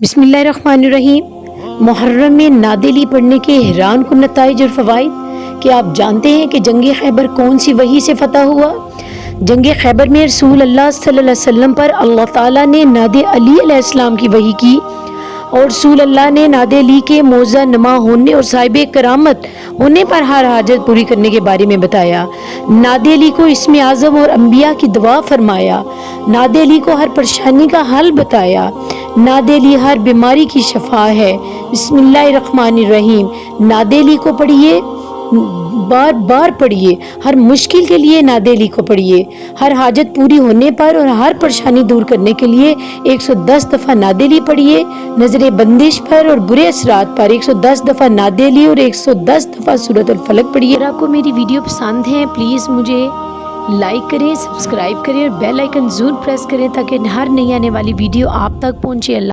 बिस्मिल्लाहिर्रहमानिर्रहीम। मुहर्रम में नादेली पढ़ने के हैरान कुन नताइज और फ़वाइद। क्या आप जानते हैं कि जंग खैबर कौन सी वही से फ़तह हुआ? जंग खैबर में रसूल अल्लाह सल्लल्लाहु अलैहि वसल्लम पर अल्लाह ताला ने नादे अली अलैहिस्सलाम की वही की और रसूल अल्लाह ने नादे अली के मौज़ा नमा होने और साहिब करामत होने पर हर हाजत पूरी करने के बारे में बताया। नादे अली को इस्म आज़म और अम्बिया की दुआ फरमाया। नादे अली को हर परेशानी का हल बताया। नादे अली हर बीमारी की शफा है। बिस्मिल्लाहिर्रहमानिर्रहीम। नादे अली को पढ़िए, बार बार पढ़िए। हर मुश्किल के लिए नादे अली को पढ़िए। हर हाजत पूरी होने पर और हर परेशानी दूर करने के लिए 110 दफ़ा नादे अली पढ़िए। नजर बंदिश पर और बुरे असरात पर 110 दफ़ा नादे अली और 110 दफ़ा सूरत अल फलक पढ़िए। अगर आपको मेरी वीडियो पसंद है प्लीज़ मुझे लाइक करें, सब्सक्राइब करें और बेल आइकन ज़रूर प्रेस करें ताकि हर नई आने वाली वीडियो आप तक पहुँचे।